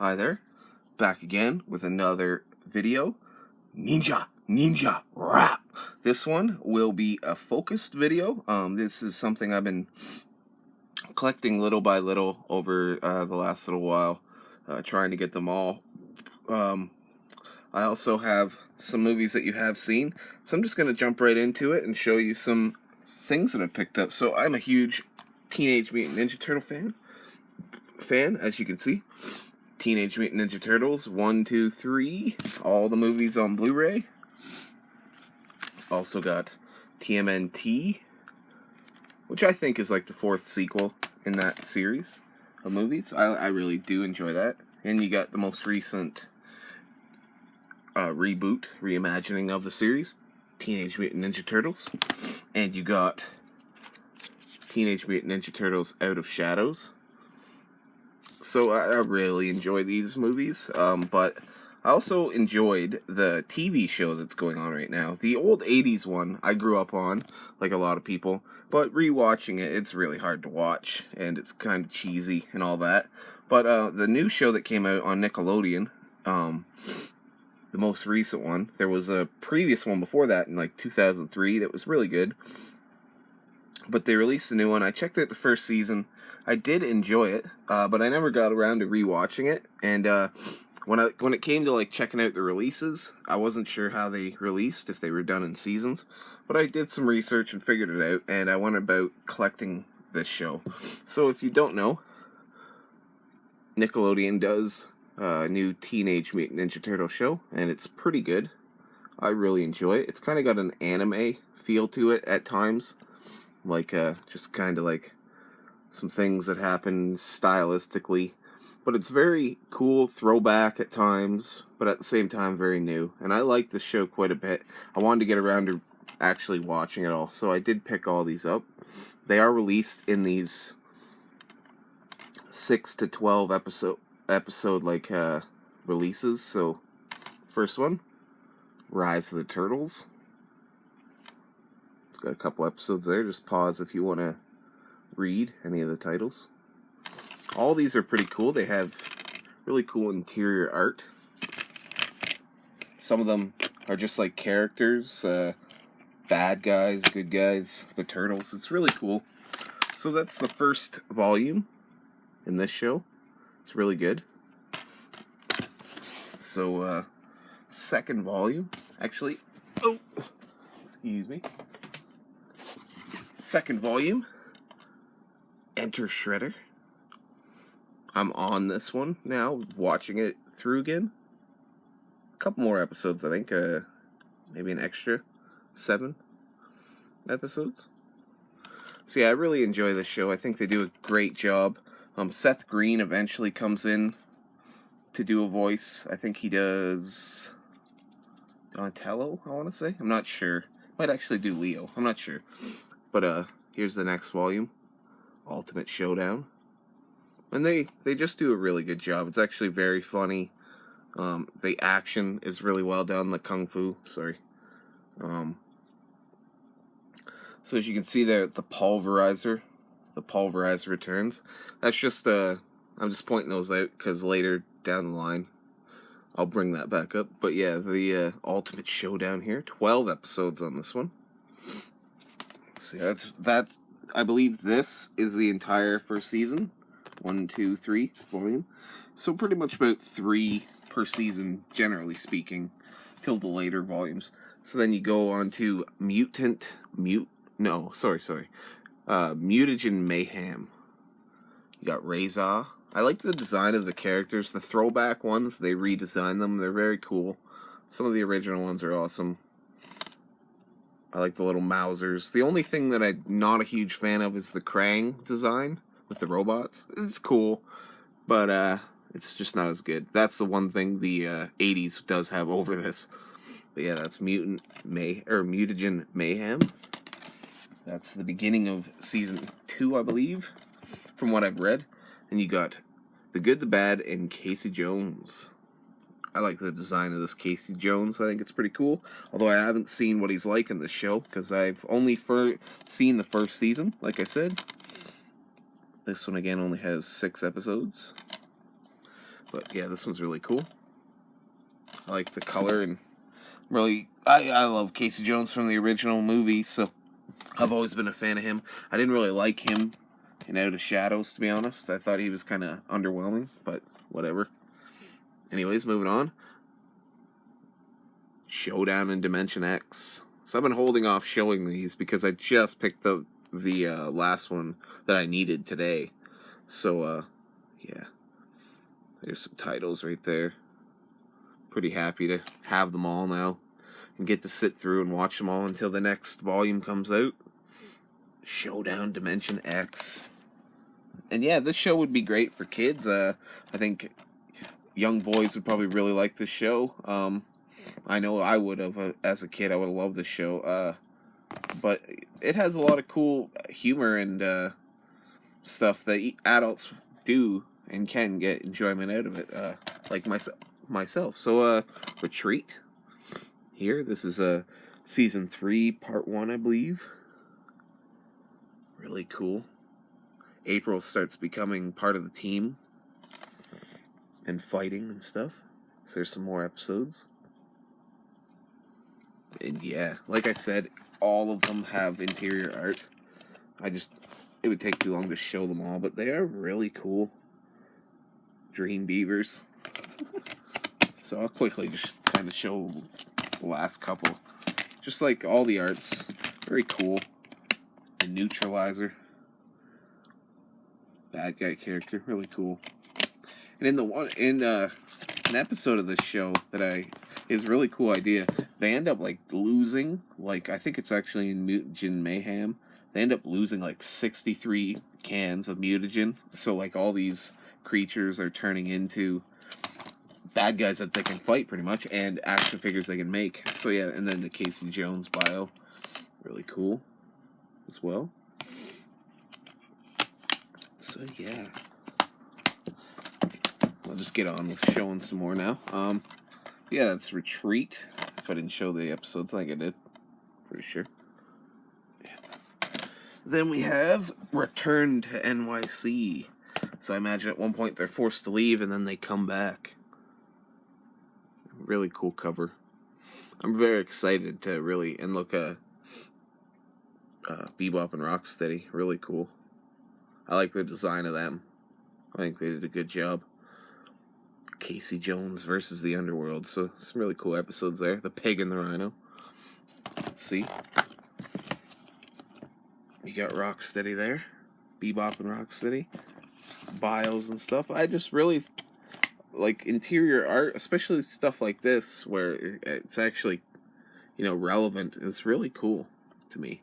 Hi there, back again with another video. Ninja rap. This one will be a focused video. This is something I've been collecting little by little over the last little while, trying to get them all. I also have some movies that you have seen, so I'm just going to jump right into it and show you some things that I've picked up. So I'm a huge Teenage Mutant Ninja Turtle fan, as you can see. Teenage Mutant Ninja Turtles 1, 2, 3, all the movies on Blu-ray. Also got TMNT, which I think is like the fourth sequel in that series of movies. I really do enjoy that. And you got the most recent reimagining of the series, Teenage Mutant Ninja Turtles. And you got Teenage Mutant Ninja Turtles Out of Shadows. So I really enjoy these movies, but I also enjoyed the TV show that's going on right now. The old 80s one I grew up on, like a lot of people, but rewatching it, it's really hard to watch, and it's kind of cheesy and all that. But the new show that came out on Nickelodeon, the most recent one, there was a previous one before that in like 2003 that was really good. But they released a new one. I checked out the first season. I did enjoy it, but I never got around to rewatching it. And when it came to like checking out the releases, I wasn't sure how they released, if they were done in seasons. But I did some research and figured it out, and I went about collecting this show. So if you don't know, Nickelodeon does a new Teenage Mutant Ninja Turtle show, and it's pretty good. I really enjoy it. It's kind of got an anime feel to it at times. Like, just kind of like some things that happen stylistically. But it's very cool, throwback at times, but at the same time very new. And I like the show quite a bit. I wanted to get around to actually watching it all, so I did pick all these up. They are released in these 6 to 12 episode like releases. So, first one, Rise of the Turtles. Got a couple episodes there. Just pause if you want to read any of the titles. All these are pretty cool. They have really cool interior art. Some of them are just like characters, bad guys, good guys, the turtles. It's really cool. So that's the first volume in this show. It's really good. So second volume, actually. Oh, excuse me. Second volume, Enter Shredder. I'm on this one now, watching it through again. A couple more episodes, I think. Maybe an extra 7 episodes. So yeah, I really enjoy this show. I think they do a great job. Seth Green eventually comes in to do a voice. I think he does Donatello, I want to say. I'm not sure. Might actually do Leo. I'm not sure. But here's the next volume, Ultimate Showdown. And they just do a really good job. It's actually very funny. The action is really well done, the kung fu, sorry. So as you can see there, the pulverizer returns. That's just, I'm just pointing those out because later down the line, I'll bring that back up. But yeah, the Ultimate Showdown here, 12 episodes on this one. So yeah, that's. I believe this is the entire first season, 1, 2, 3 volume. So pretty much about 3 per season, generally speaking, till the later volumes. So then you go on to Mutagen Mayhem. You got Reza. I like the design of the characters. The throwback ones, they redesigned them. They're very cool. Some of the original ones are awesome. I like the little Mausers. The only thing that I'm not a huge fan of is the Krang design with the robots. It's cool, but it's just not as good. That's the one thing the 80s does have over this. But yeah, that's Mutagen Mayhem. That's the beginning of season 2, I believe, from what I've read. And you got The Good, the Bad, and Casey Jones. I like the design of this Casey Jones. I think it's pretty cool. Although I haven't seen what he's like in the show, because I've only seen the first season, like I said. This one, again, only has 6 episodes. But yeah, this one's really cool. I like the color, and really, I love Casey Jones from the original movie, so I've always been a fan of him. I didn't really like him in Out of Shadows, to be honest. I thought he was kind of underwhelming, but whatever. Anyways, moving on. Showdown in Dimension X. So I've been holding off showing these because I just picked up the last one that I needed today. So, yeah. There's some titles right there. Pretty happy to have them all now and get to sit through and watch them all until the next volume comes out. Showdown Dimension X. And yeah, this show would be great for kids. I think young boys would probably really like this show. I know I would have, as a kid, I would have loved this show. But it has a lot of cool humor and stuff that adults do and can get enjoyment out of it, like myself. So, Retreat. Here, this is Season 3, Part 1, I believe. Really cool. April starts becoming part of the team and fighting and stuff. So there's some more episodes. And yeah, like I said, all of them have interior art. It would take too long to show them all, but they are really cool. Dream Beavers. So I'll quickly just kind of show the last couple. Just like all the arts, very cool. The Neutralizer. Bad guy character, really cool. And in an episode of this show that is a really cool idea. They end up like losing, like I think it's actually in Mutagen Mayhem. They end up losing like 63 cans of mutagen. So like all these creatures are turning into bad guys that they can fight pretty much, and action figures they can make. So yeah, and then the Casey Jones bio, really cool as well. So yeah, I'll just get on with showing some more now. Yeah, that's Retreat. If I didn't show the episodes, I think I did. Pretty sure. Yeah. Then we have Return to NYC. So I imagine at one point they're forced to leave and then they come back. Really cool cover. I'm very excited to really, and look, Bebop and Rocksteady. Really cool. I like the design of them. I think they did a good job. Casey Jones versus the Underworld. So some really cool episodes there. The Pig and the Rhino. Let's see. You got Rocksteady there. Bebop and Rocksteady. Bios and stuff. I just really like interior art, especially stuff like this where it's actually, relevant. It's really cool to me.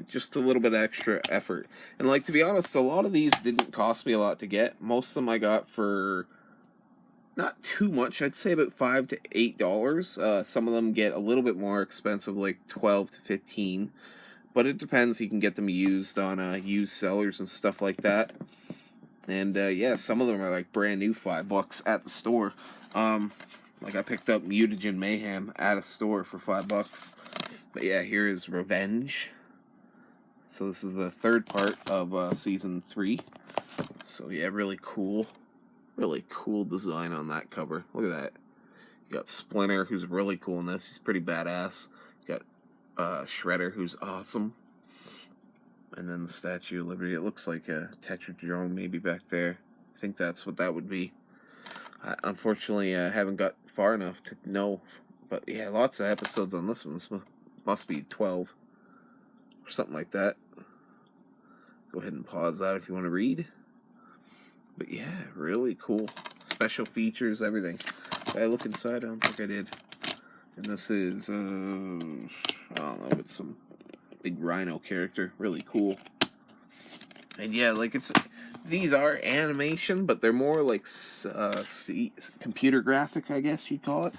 Just a little bit extra effort. And like, to be honest, a lot of these didn't cost me a lot to get. Most of them I got for not too much. I'd say about $5 to $8. Some of them get a little bit more expensive, like 12 to 15. But it depends. You can get them used on used sellers and stuff like that. And yeah, some of them are like brand new $5 at the store. Like I picked up Mutagen Mayhem at a store for $5. But yeah, here is Revenge. So this is the third part of Season 3. So yeah, really cool. Really cool design on that cover. Look at that. You got Splinter, who's really cool in this. He's pretty badass. You got Shredder, who's awesome. And then the Statue of Liberty. It looks like a Tetradrome maybe back there. I think that's what that would be. Unfortunately, I haven't got far enough to know. But yeah, lots of episodes on this one. This must be 12 or something like that. Go ahead and pause that if you want to read. But yeah, really cool. Special features, everything. Did I look inside? I don't think I did. And this is, I don't know, it's some big Rhino character. Really cool. And yeah, like these are animation, but they're more like computer graphic, I guess you'd call it.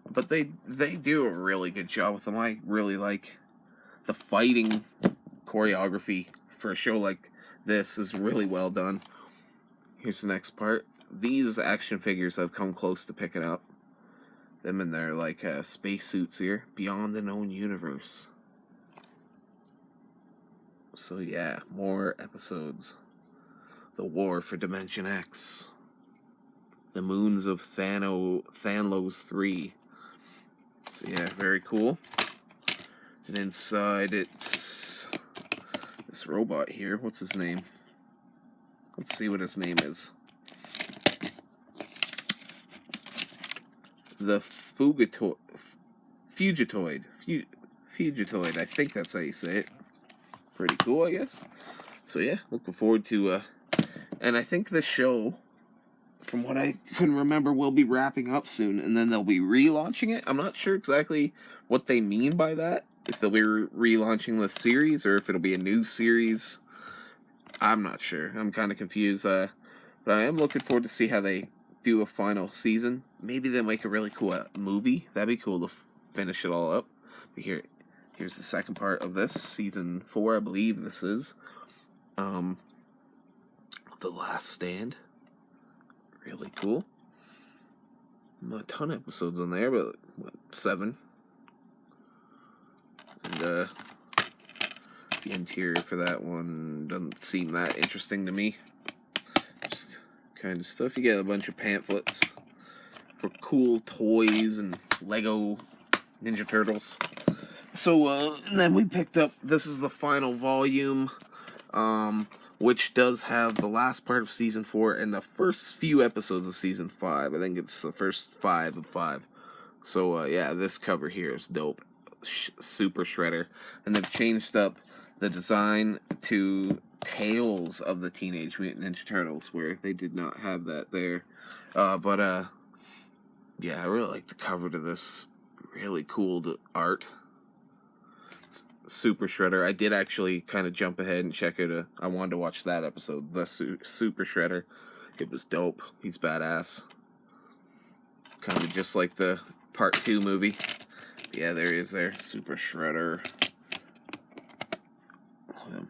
But they do a really good job with them. I really like the fighting choreography for a show like this is really well done. Here's the next part. These action figures I've come close to picking up. Them in their like spacesuits here. Beyond the Known Universe. So yeah, more episodes. The War for Dimension X. The Moons of Thanlos 3. So yeah, very cool. And inside it's this robot here. What's his name? Let's see what his name is. The Fugitoid. Fugitoid. I think that's how you say it. Pretty cool, I guess. So yeah, looking forward to, and I think this show, from what I can remember, will be wrapping up soon, and then they'll be relaunching it. I'm not sure exactly what they mean by that. If they'll be relaunching the series, or if it'll be a new series. I'm not sure. I'm kind of confused. But I am looking forward to see how they do a final season. Maybe they'll make a really cool movie. That'd be cool to finish it all up. But here's the second part of this, season 4, I believe this is. The Last Stand. Really cool. Not a ton of episodes on there, but what, 7. And the interior for that one doesn't seem that interesting to me. Just kind of stuff. You get a bunch of pamphlets for cool toys and Lego Ninja Turtles. So, and then we picked up, this is the final volume, which does have the last part of Season 4 and the first few episodes of Season 5. I think it's the first 5 of 5. So, yeah, this cover here is dope. Super Shredder. And they've changed up the design to Tales of the Teenage Mutant Ninja Turtles, where they did not have that there. Yeah, I really like the cover to this. Really cool art. Super Shredder. I did actually kind of jump ahead and check out I wanted to watch that episode, the Super Shredder. It was dope. He's badass. Kind of just like the Part 2 movie. Yeah, there he is there. Super Shredder.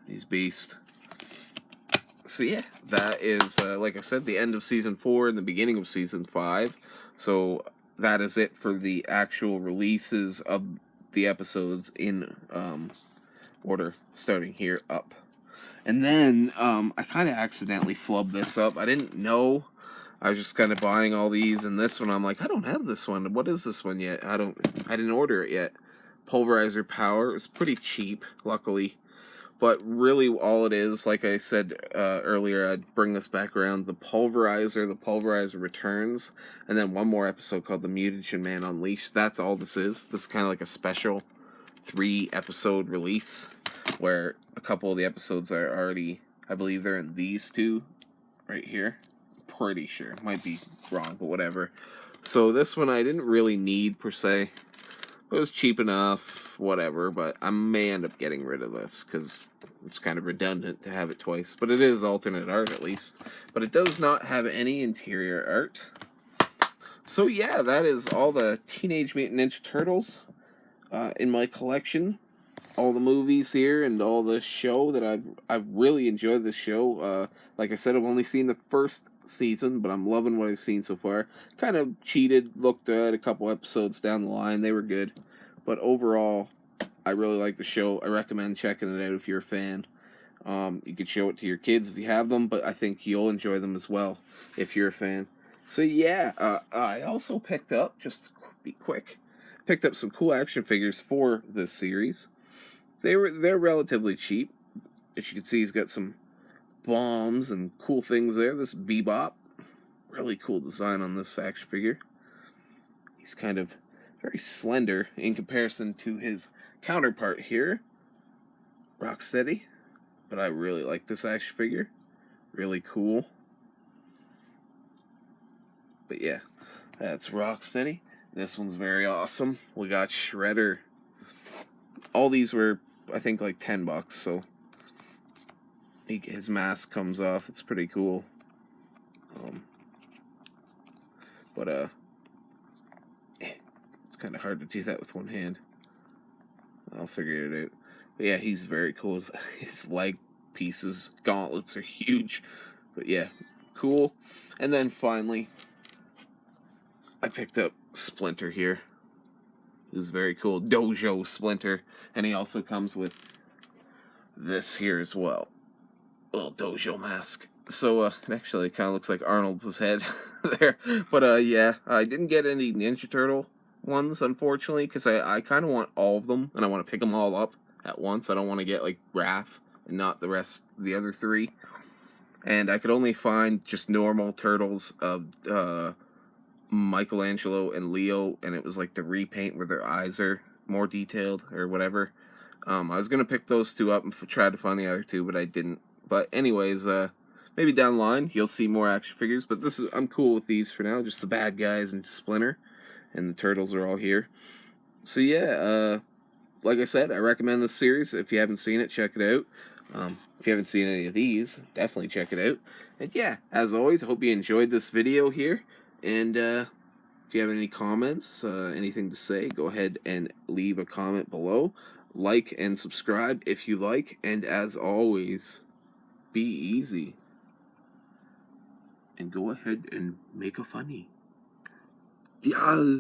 He's beast. So yeah, that is, like I said, the end of Season 4 and the beginning of Season 5. So that is it for the actual releases of the episodes in order, starting here up. And then I kind of accidentally flubbed this up. I didn't know. I was just kind of buying all these, and this one I'm like, I don't have this one. What is this one yet? I didn't order it yet. Pulverizer Power. It's pretty cheap, luckily. But really all it is, like I said earlier, I'd bring this back around. The Pulverizer Returns, and then one more episode called the Mutagen Man Unleashed. That's all this is. This is kind of like a special 3-episode release, where a couple of the episodes are already, I believe they're in these 2 right here. Pretty sure. Might be wrong, but whatever. So this one I didn't really need, per se. It was cheap enough, whatever, but I may end up getting rid of this, because it's kind of redundant to have it twice. But it is alternate art, at least. But it does not have any interior art. So yeah, that is all the Teenage Mutant Ninja Turtles in my collection. All the movies here and all the show that I've really enjoyed this show. Like I said, I've only seen the first season, but I'm loving what I've seen so far. Kind of cheated, looked at a couple episodes down the line. They were good. But overall, I really like the show. I recommend checking it out if you're a fan. You could show it to your kids if you have them, but I think you'll enjoy them as well if you're a fan. So yeah, I also picked up, just to be quick, picked up some cool action figures for this series. They're relatively cheap. As you can see, he's got some bombs and cool things there. This Bebop, really cool design on this action figure. He's kind of very slender in comparison to his counterpart here, Rocksteady. But I really like this action figure. Really cool. But yeah, that's Rocksteady. This one's very awesome. We got Shredder. All these were, I think, like $10, so his mask comes off. It's pretty cool. It's kind of hard to do that with one hand. I'll figure it out. But yeah, he's very cool. His leg pieces, gauntlets are huge. But yeah, cool. And then finally, I picked up Splinter here. Who's very cool. Dojo Splinter. And he also comes with this here as well. Little dojo mask. So, it actually kind of looks like Arnold's head there. But, yeah, I didn't get any Ninja Turtle ones, unfortunately, because I kind of want all of them, and I want to pick them all up at once. I don't want to get, like, Raph and not the other three. And I could only find just normal turtles of Michelangelo and Leo, and it was, like, the repaint where their eyes are more detailed or whatever. I was going to pick those two up and try to find the other two, but I didn't. But anyways, maybe down the line you'll see more action figures, but I'm cool with these for now, just the bad guys and Splinter, and the turtles are all here. So yeah, like I said, I recommend this series. If you haven't seen it, check it out. If you haven't seen any of these, definitely check it out. And yeah, as always, I hope you enjoyed this video here. And if you have any comments, anything to say, go ahead and leave a comment below. Like and subscribe if you like. And as always, be easy. And go ahead and make a funny. Yeah.